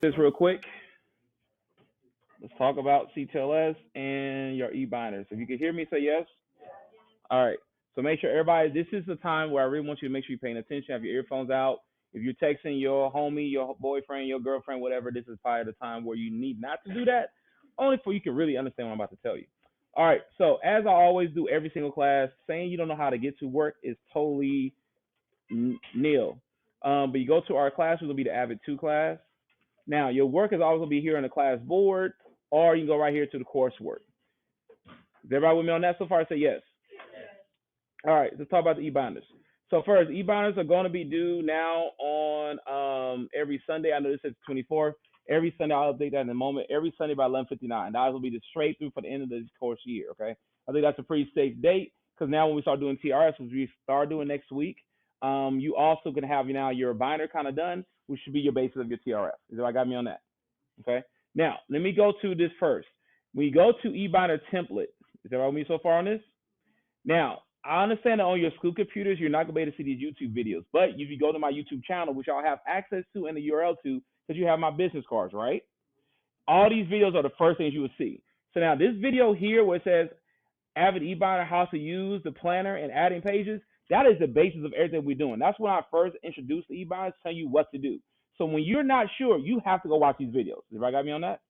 This real quick. Let's talk about CTLS and your eBinders. If you can hear me, say yes. All right. So make sure everybody, this is the time where I really want you to make sure you're paying attention, have your earphones out. If you're texting your homie, your boyfriend, your girlfriend, whatever, this is probably the time where you need not to do that, only for you can really understand what I'm about to tell you. All right. So as I always do every single class, saying you don't know how to get to work is totally nil. But you go to our class, which will be the AVID 2 class. Now, your work is always going to be here on the class board, or you can go right here to the coursework. Is everybody with me on that so far? Say yes. All right, let's talk about the eBinders. So first, eBinders are going to be due now on every Sunday. I know this says 24th. Every Sunday, I'll update that in a moment. Every Sunday by 11:59. That will be the straight through for the end of the course year, okay? I think that's a pretty safe date because now when we start doing TRS, which we start doing next week, you also going to have now your binder kind of done, which should be your basis of your TRF. Is that got me on that? Okay. Now, let me go to this first. When you go to eBinder template, is that right with me so far on this? Now, I understand that on your school computers, you're not going to be able to see these YouTube videos. But if you go to my YouTube channel, which I'll have access to and the URL to, because you have my business cards, right? All these videos are the first things you will see. So now this video here where it says AVID eBinder, how to use the planner and adding pages, that is the basis of everything we're doing. That's when I first introduced the eBinder, telling you what to do. So when you're not sure, you have to go watch these videos. Everybody got me on that?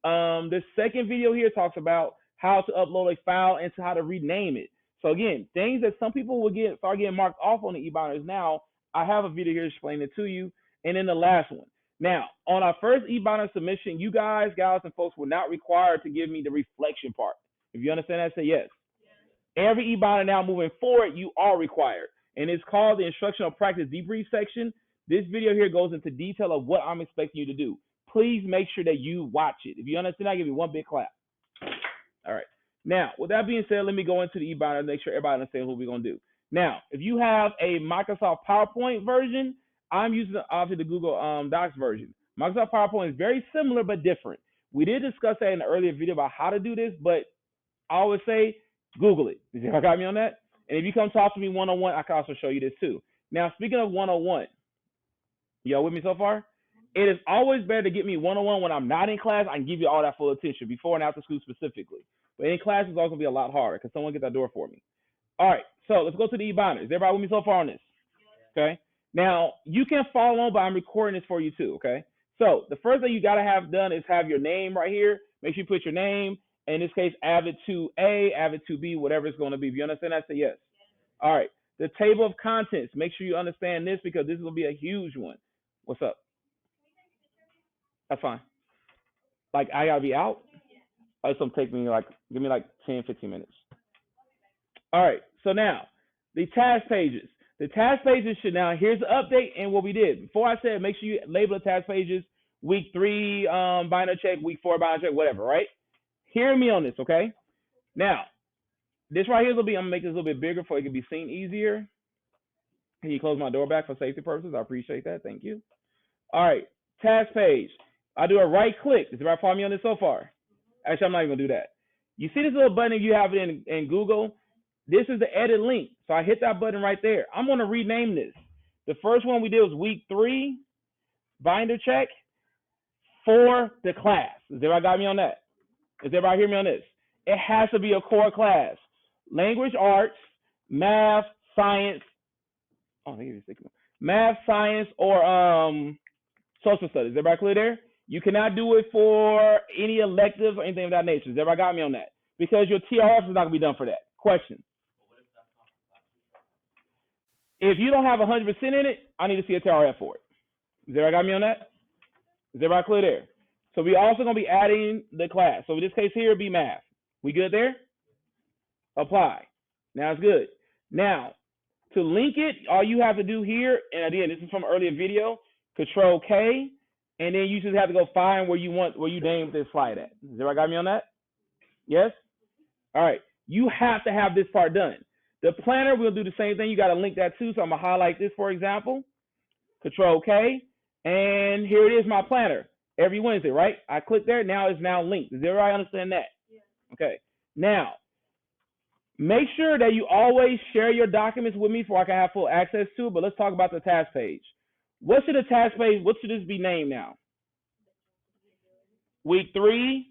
The second video here talks about how to upload a file and how to rename it. So again, things that some people will start getting marked off on the eBinders now, I have a video here explaining it to you. And then the last one. Now, on our first eBinder submission, you guys, gals, and folks were not required to give me the reflection part. If you understand that, say yes. Every eBinder now moving forward, you are required. And it's called the Instructional Practice Debrief section. This video here goes into detail of what I'm expecting you to do. Please make sure that you watch it. If you understand, I'll give you one big clap. All right. Now, with that being said, let me go into the eBinder and make sure everybody understands what we're going to do. Now, if you have a Microsoft PowerPoint version, I'm using obviously the Google Docs version. Microsoft PowerPoint is very similar but different. We did discuss that in the earlier video about how to do this, but I always say Google it. You got me on that? And if you come talk to me one-on-one, I can also show you this too. Now, speaking of one-on-one, y'all with me so far? It is always better to get me one-on-one when I'm not in class. I can give you all that full attention before and after school specifically. But in class, it's always going to be a lot harder because someone gets that door for me. All right, so let's go to the eBinders. Is everybody with me so far on this? Okay. Now, you can follow along, but I'm recording this for you too, okay? So the first thing you got to have done is have your name right here. Make sure you put your name. In this case, AVID 2A, AVID 2B, whatever it's going to be. If you understand that, say yes. All right. The table of contents. Make sure you understand this because this will be a huge one. What's up? That's fine. Like, I got to be out? It's going to take me give me 10, 15 minutes. All right. So now, the task pages. The task pages should now, here's the update and what we did. Before I said, make sure you label the task pages, week 3 binder check, week 4 binder check, whatever, right? Hear me on this, okay? Now, this right here will be, I'm gonna make this a little bit bigger so it can be seen easier. Can you close my door back for safety purposes? I appreciate that, thank you. All right, task page. I do a right click. Does everybody follow me on this so far? Actually, I'm not even gonna do that. You see this little button if you have it in Google? This is the edit link. So I hit that button right there. I'm going to rename this. The first one we did was week 3, binder check for the class. Does everybody got me on that? Does everybody hear me on this? It has to be a core class. Language arts, math, science. Oh, math, science, or social studies. Is everybody clear there? You cannot do it for any electives or anything of that nature. Does everybody got me on that? Because your TRF is not going to be done for that. Question. If you don't have 100% in it, I need to see a TRF for it. Is everybody got me on that? Is everybody clear there? So we also going to be adding the class. So in this case here, it'll be math. We good there? Apply. Now it's good. Now, to link it, all you have to do here, and again, this is from an earlier video, Control K, and then you just have to go find where you named this slide at. Is everybody got me on that? Yes? All right. You have to have this part done. The planner, we'll do the same thing. You got to link that too. So I'm going to highlight this, for example. Control K. And here it is, my planner. Every Wednesday, right? I click there. Now it's now linked. Does everybody understand that? Yeah. Okay. Now, make sure that you always share your documents with me so I can have full access to it. But let's talk about the task page. What should the task page, what should this be named now? week 3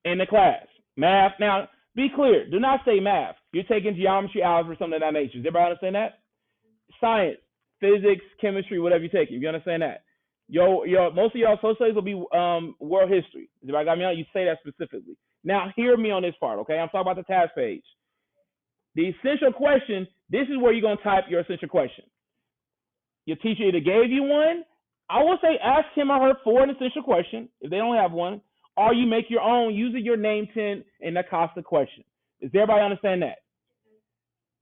in the class. Math. Now, be clear. Do not say math. You're taking geometry, algebra, something of that nature. Does everybody understand that? Science, physics, chemistry, whatever you're taking. You understand that? Most of y'all social studies will be world history. Does everybody got me on? You say that specifically. Now, hear me on this part, okay? I'm talking about the task page. The essential question, this is where you're going to type your essential question. Your teacher either gave you one. I will say ask him or her for an essential question if they don't have one, or you make your own using your name tag and the Acosta question. Does everybody understand that?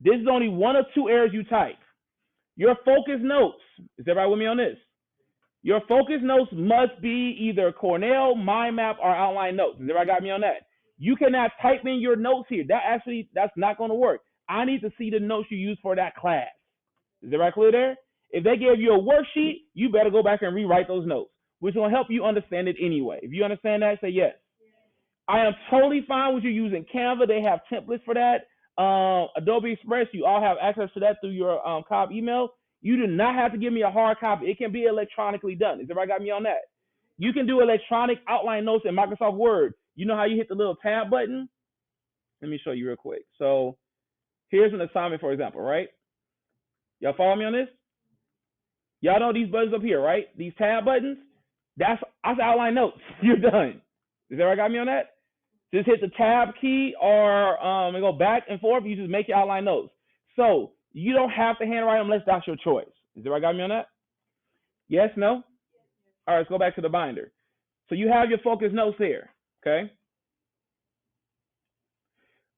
This is only one of 2 errors you type. Your focus notes, is everybody with me on this? Your focus notes must be either Cornell, mind map, or outline notes. Does everybody got me on that? You cannot type in your notes here. That's not going to work. I need to see the notes you use for that class. Is everybody clear there? If they gave you a worksheet, you better go back and rewrite those notes, which will help you understand it anyway. If you understand that, say yes. I am totally fine with you using Canva. They have templates for that. Adobe Express, you all have access to that through your Cobb email. You do not have to give me a hard copy. It can be electronically done. Has everybody got me on that? You can do electronic outline notes in Microsoft Word. You know how you hit the little tab button? Let me show you real quick. So here's an assignment, for example, right? Y'all follow me on this? Y'all know these buttons up here, right? These tab buttons? That's outline notes. You're done. Has everybody got me on that? Just hit the tab key or and go back and forth. You just make your outline notes. So you don't have to handwrite them unless that's your choice. Has everybody got me on that? Yes, no? All right, let's go back to the binder. So you have your focus notes here, okay?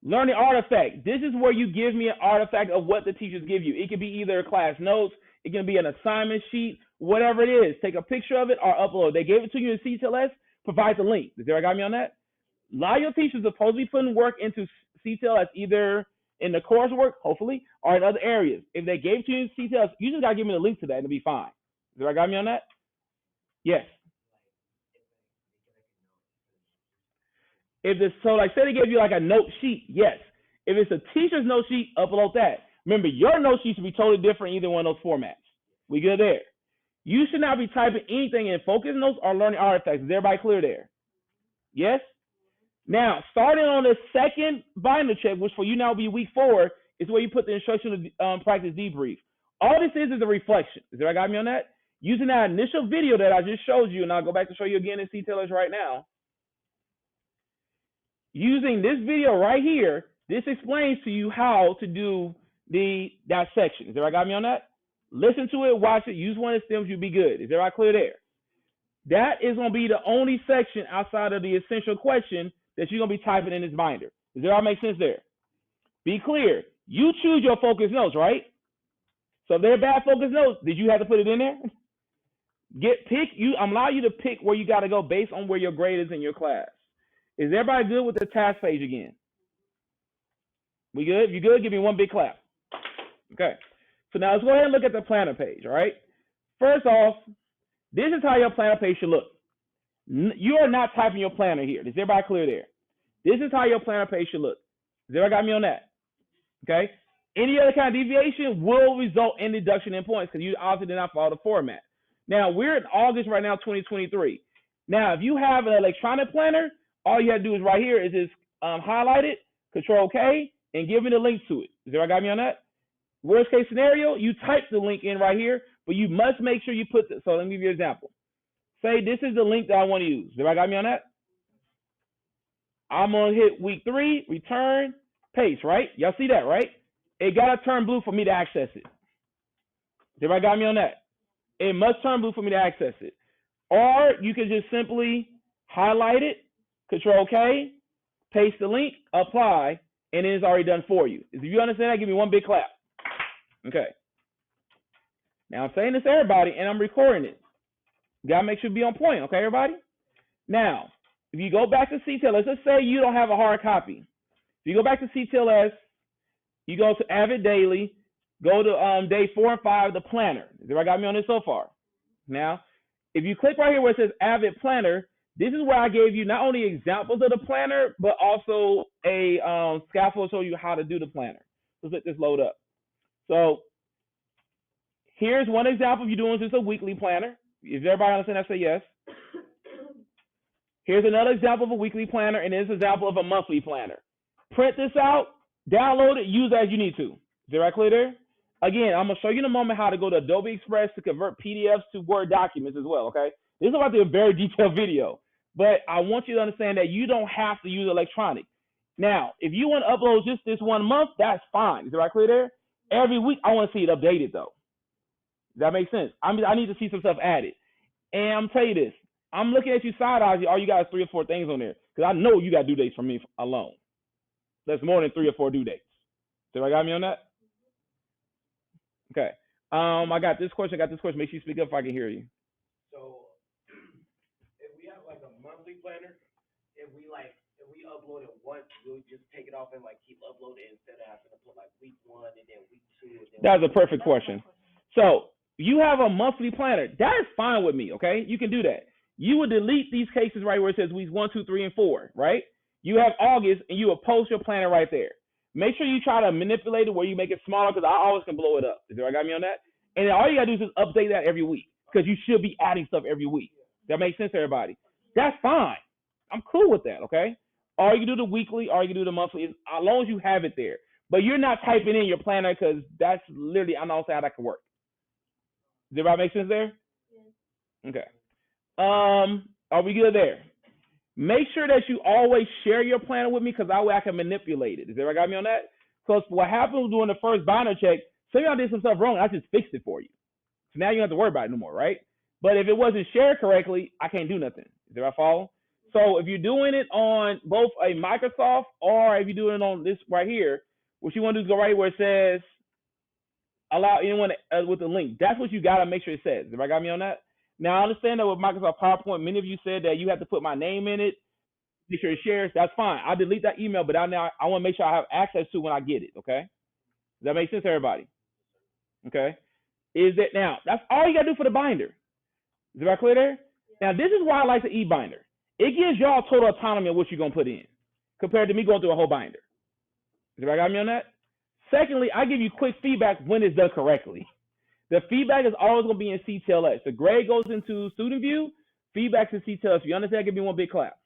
Learning artifact. This is where you give me an artifact of what the teachers give you. It can be either class notes, it can be an assignment sheet, whatever it is. Take a picture of it or upload. They gave it to you in CTLS, provide the link. Does everybody got me on that? A lot of your teachers are supposed to be putting work into CTLS either in the coursework, hopefully, or in other areas. If they gave it to you in CTLS, you just got to give me the link to that and it'll be fine. Does everybody got me on that? Yes. If it's so, like, say they gave you like a note sheet, yes. If it's a teacher's note sheet, upload that. Remember, your note sheet should be totally different in either one of those formats. We good there. You should not be typing anything in focus notes or learning artifacts. Is everybody clear there? Yes? Now, starting on the second binder check, which for you now will be week 4, is where you put the instructional practice debrief. All this is a reflection. Is everybody got me on that? Using that initial video that I just showed you, and I'll go back to show you again in CTLS right now. Using this video right here, this explains to you how to do that section. Is everybody got me on that? Listen to it, watch it, use one of the stems, you'll be good. Is everybody clear there? That is going to be the only section outside of the essential question that you're going to be typing in this binder. Does that all make sense there? Be clear. You choose your focus notes, right? So if they're bad focus notes, did you have to put it in there? I'm allowing you to pick where you got to go based on where your grade is in your class. Is everybody good with the task page again? We good? If you good, give me one big clap. Okay. So now let's go ahead and look at the planner page, all right? First off, this is how your planner page should look. You are not typing your planner here. Is everybody clear there? This is how your planner page should look. Has everybody got me on that? Okay. Any other kind of deviation will result in deduction in points because you obviously did not follow the format. Now, we're in August right now, 2023. Now, if you have an electronic planner, all you have to do is right here is just highlight it, Control K, and give me the link to it. Has everybody got me on that? Worst case scenario, you type the link in right here, but you must make sure you put the, so let me give you an example. Say this is the link that I want to use. Has everybody got me on that? I'm going to hit week 3, return, paste, right? Y'all see that, right? It got to turn blue for me to access it. Has everybody got me on that? It must turn blue for me to access it. Or you can just simply highlight it, Control K, paste the link, apply, and it's already done for you. If you understand that, give me one big clap. Okay. Now I'm saying this to everybody, and I'm recording it. You gotta make sure to be on point, okay, everybody? Now, if you go back to CTLS, let's say you don't have a hard copy. If you go back to CTLS, you go to AVID Daily, go to day 4 and 5, the planner. Has everybody got me on this so far? Now, if you click right here where it says AVID Planner, this is where I gave you not only examples of the planner, but also a scaffold to show you how to do the planner. Let's let this load up. So here's one example if you're doing just a weekly planner. If everybody understand that, say yes. Here's another example of a weekly planner, and this is an example of a monthly planner. Print this out, download it, use it as you need to. Is that clear there? Again, I'm going to show you in a moment how to go to Adobe Express to convert PDFs to Word documents as well, okay? This is about to be a very detailed video, but I want you to understand that you don't have to use electronic. Now, if you want to upload just this 1 month, that's fine. Is that clear there? Every week, I want to see it updated, though. Does that make sense? I need to see some stuff added. And I'm telling you this. I'm looking at you side eyes. All you got is 3 or 4 things on there. Because I know you got due dates from me alone. That's more than 3 or 4 due dates. So I got me on that? Okay. I got this question. Make sure you speak up if I can hear you. So if we have like a monthly planner, if we upload it once, we'll just take it off and like keep uploading instead of having to put like week 1 and then week 2 and then that's a perfect question. So you have a monthly planner. That is fine with me, okay? You can do that. You would delete these cases right where it says weeks 1, 2, 3, and 4, right? You have August, and you will post your planner right there. Make sure you try to manipulate it where you make it smaller, because I always can blow it up. Is that got me on that? And all you got to do is just update that every week, because you should be adding stuff every week. That makes sense to everybody. That's fine. I'm cool with that, okay? Or you can do the weekly, or you can do the monthly, as long as you have it there. But you're not typing in your planner, because that's literally, I don't know how that can work. Does that make sense there? Yeah. Okay. Are we good there? Make sure that you always share your planner with me, because that way I can manipulate it. Does everybody got me on that? Because what happened during the first binder check, say I did some stuff wrong, I just fixed it for you. So now you don't have to worry about it no more, right? But if it wasn't shared correctly, I can't do nothing. Does everybody follow? So if you're doing it on both a Microsoft or if you're doing it on this right here, what you want to do is go right where it says allow anyone with the link. That's what you got to make sure it says. Everybody got me on that? Now, I understand that with Microsoft PowerPoint, many of you said that you have to put my name in it, make sure it shares. That's fine. I'll delete that email, but now I want to make sure I have access to when I get it, okay? Does that make sense to everybody? Okay. Is that now? That's all you got to do for the binder. Is that clear there? Now, this is why I like the eBinder. It gives y'all total autonomy of what you're going to put in compared to me going through a whole binder. Does everybody got me on that? Secondly, I give you quick feedback when it's done correctly. The feedback is always going to be in CTLS. The grade goes into student view, feedback's in CTLS. If you understand, give me one big clap.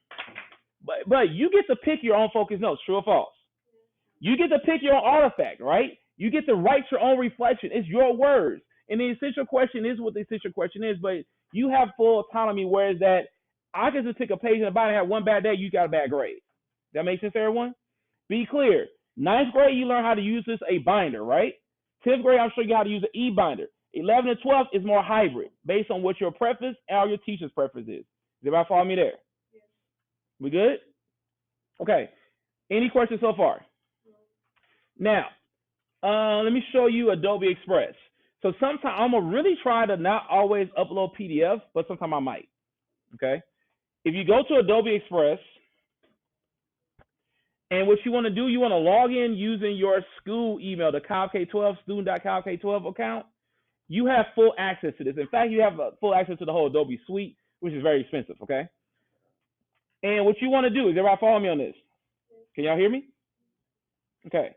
But you get to pick your own focus notes, true or false. You get to pick your own artifact, right? You get to write your own reflection. It's your words. And the essential question is what the essential question is, but you have full autonomy, whereas that I can just pick a page in the body and have one bad day, you got a bad grade. That makes sense to everyone? Be clear. 9th grade, you learn how to use this a binder, right? 10th grade, I'm showing you how to use an eBinder. 11 and 12 is more hybrid, based on what your preference and your teacher's preference is. Did everybody follow me there? Yes. We good? Okay. Any questions so far? Now, let me show you Adobe Express. So sometimes I'm going to really try to not always upload PDFs, but sometimes I might. Okay. If you go to Adobe Express, and what you want to do, you want to log in using your school email, the CalK12, student.calk12 account. You have full access to this. In fact, you have full access to the whole Adobe suite, which is very expensive, okay? And what you want to do, is everybody follow me on this? Can y'all hear me? Okay.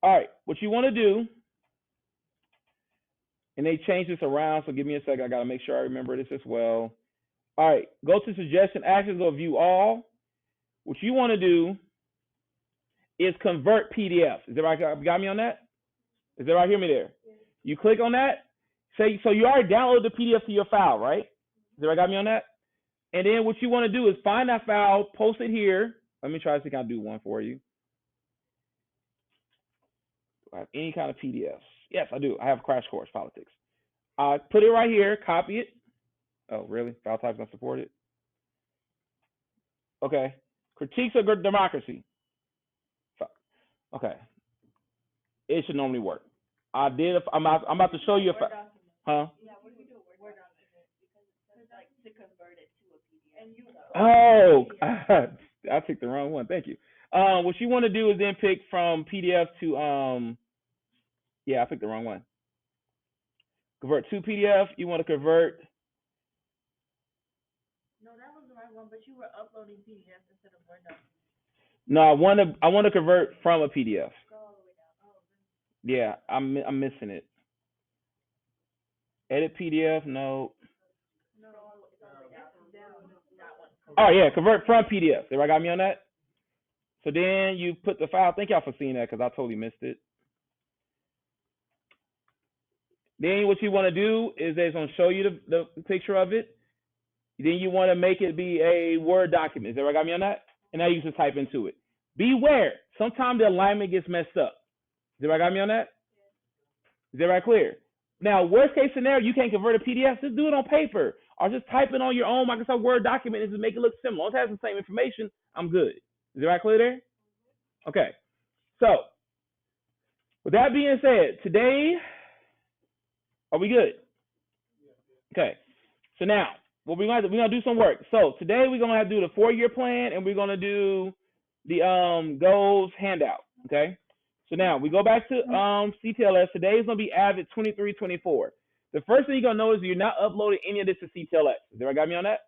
All right, what you want to do, and they changed this around, so give me a second. I got to make sure I remember this as well. All right, go to suggestion actions or view all. What you want to do is convert PDFs. Is everybody got me on that? Is everybody hear me there? Yeah. You click on that. Say, so you already downloaded the PDF to your file, right? Is everybody got me on that? And then what you want to do is find that file, post it here. Let me try to see if I can do one for you. Do I have any kind of PDFs? Yes, I do. I have Crash Course Politics. Put it right here, copy it. Oh, really? File type's not supported? Okay. Critiques of democracy. Okay. It should normally work. I'm about to show you. Huh? Yeah, what do we do? Word document, because it says like to convert it to a PDF. And you know. Oh, I picked the wrong one. Thank you. What you want to do is then pick from PDF to yeah, I picked the wrong one. Convert to PDF. You want to convert. No, that was the right one, but you were uploading PDFs instead of Word documents. No, I want to convert from a PDF. Go all the way down. Oh, really? Yeah, I'm missing it. Edit PDF, no. No, it's all the way Oh yeah, convert from PDF. Everybody got me on that? So then you put the file. Thank y'all for seeing that because I totally missed it. Then what you want to do is it's going to show you the picture of it. Then you want to make it be a Word document. Is everybody got me on that? And now you just type into it. Beware, sometimes the alignment gets messed up. Is everybody got me on that? Is everybody clear? Now, worst case scenario, you can't convert a PDF. Just do it on paper or just type it on your own Microsoft Word document and just make it look similar. Once it has the same information, I'm good. Is everybody clear there? Okay. So, with that being said, today, are we good? Okay. So now, what we're gonna do some work. So today we're gonna have to do the 4-year plan and we're gonna do the goals handout. Okay. So now we go back to CTLS. Today is gonna be AVID 2324. The first thing you're gonna notice is you're not uploading any of this to CTLS. Has everybody got me on that?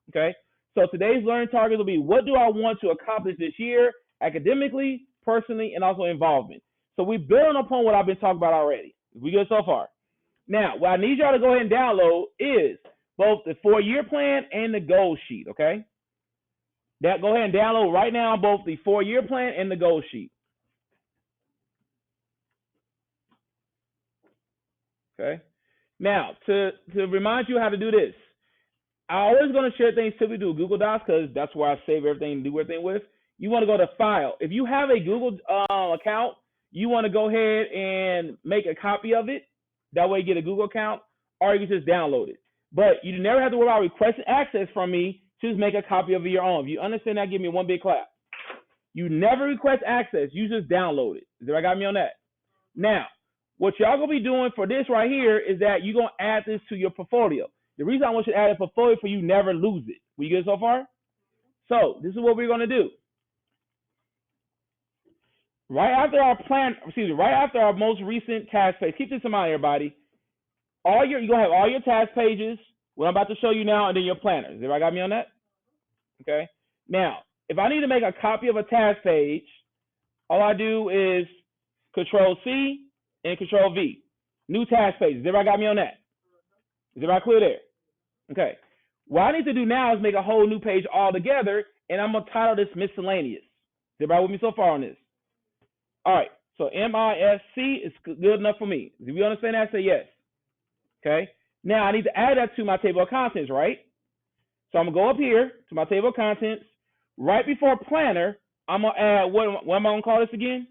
Okay. So today's learning target will be what do I want to accomplish this year, academically, personally, and also involvement. So we build upon what I've been talking about already. We good so far? Now, what I need y'all to go ahead and download is both the 4-year plan and the goal sheet, okay? That go ahead and download right now both the 4-year plan and the goal sheet. Okay? Now, to remind you how to do this, I always going to share things typically do Google Docs because that's where I save everything and do everything with. You want to go to File. If you have a Google account, you want to go ahead and make a copy of it. That way you get a Google account, or you can just download it. But you never have to worry about requesting access from me to just make a copy of it your own. If you understand that, give me one big clap. You never request access. You just download it. Is everybody got me on that? Now, what y'all going to be doing for this right here is that you're going to add this to your portfolio. The reason I want you to add a portfolio for you never lose it. We good so far? So this is what we're going to do. Right after our most recent task page, keep this in mind, everybody. You're gonna have all your task pages, what I'm about to show you now, and then your planners. Everybody got me on that? Okay. Now, if I need to make a copy of a task page, all I do is Control C and Control V. New task pages. Everybody got me on that? Is everybody clear there? Okay. What I need to do now is make a whole new page altogether, and I'm gonna title this Miscellaneous. Is everybody with me so far on this? All right, so MISC is good enough for me. Do we understand that? Say yes. Okay. Now I need to add that to my table of contents, right? So I'm gonna go up here to my table of contents. Right before planner, I'm gonna add what am I gonna call this again?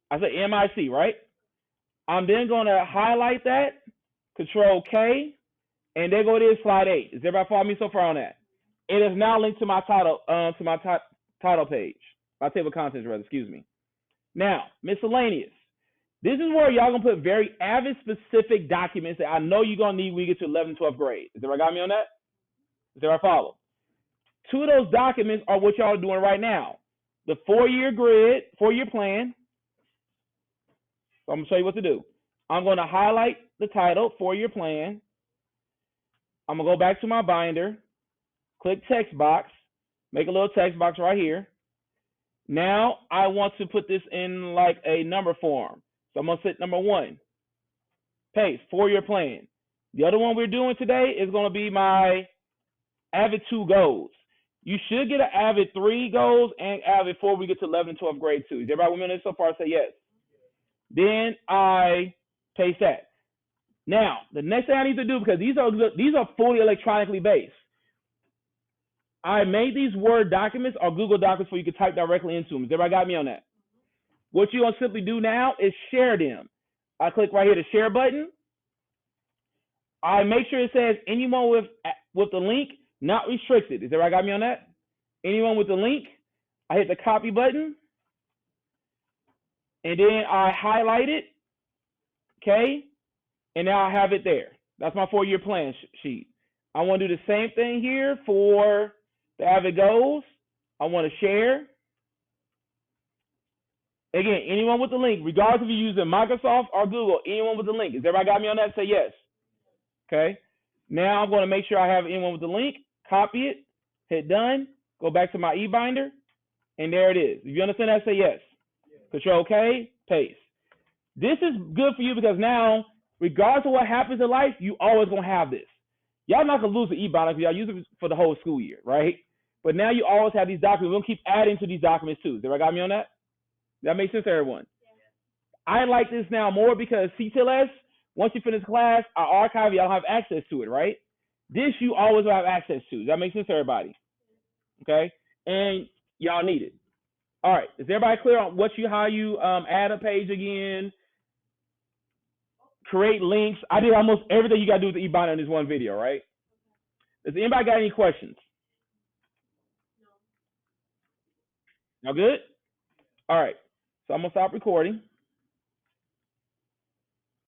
I said MIC, right? I'm then gonna highlight that, Control K, and there go it is, slide 8. Is everybody following me so far on that? It is now linked to my title, title page. My table of contents, rather, excuse me. Now, miscellaneous. This is where y'all gonna put very AVID specific documents that I know you're gonna need when you get to 11th, 12th grade. Is everybody got me on that? Is everybody follow? 2 of those documents are what y'all are doing right now. The 4-year grid, 4-year plan. So I'm gonna show you what to do. I'm gonna highlight the title, 4-year plan. I'm gonna go back to my binder, click text box, make a little text box right here. Now I want to put this in like a number form. So I'm gonna set number 1. Paste, 4-year plan. The other one we're doing today is gonna be my AVID 2 goals. You should get an AVID 3 goals and AVID 4 we get to 11th and 12th grade too. Is everybody with me on this so far? Say yes. Then I paste that. Now, the next thing I need to do, because these are fully electronically based, I made these Word documents or Google documents where you can type directly into them. Has everybody got me on that? What you're going to simply do now is share them. I click right here, the share button. I make sure it says anyone with the link, not restricted. Has everybody got me on that? Anyone with the link, I hit the copy button. And then I highlight it. Okay? And now I have it there. That's my 4-year plan sheet. I want to do the same thing here for the AVID goals. I want to share. Again, anyone with the link, regardless if you're using Microsoft or Google, anyone with the link. Has everybody got me on that? Say yes. Okay. Now I'm going to make sure I have anyone with the link, copy it, hit done, go back to my eBinder, and there it is. If you understand that, say yes. Control K, paste. This is good for you because now, regardless of what happens in life, you always going to have this. Y'all not gonna lose the eBinder because y'all use it for the whole school year, right? But now you always have these documents. We're gonna keep adding to these documents too. Everybody got me on that? That makes sense to everyone. I like this now more because CTLS, once you finish class, our archive, y'all have access to it, right? This you always have access to. Does that make sense to everybody? Okay? And y'all need it. All right. Is everybody clear on how you add a page again? Create links. I did almost everything you gotta do with the eBinder in this one video, right? Does anybody got any questions? Y'all good? All right. So I'm gonna stop recording.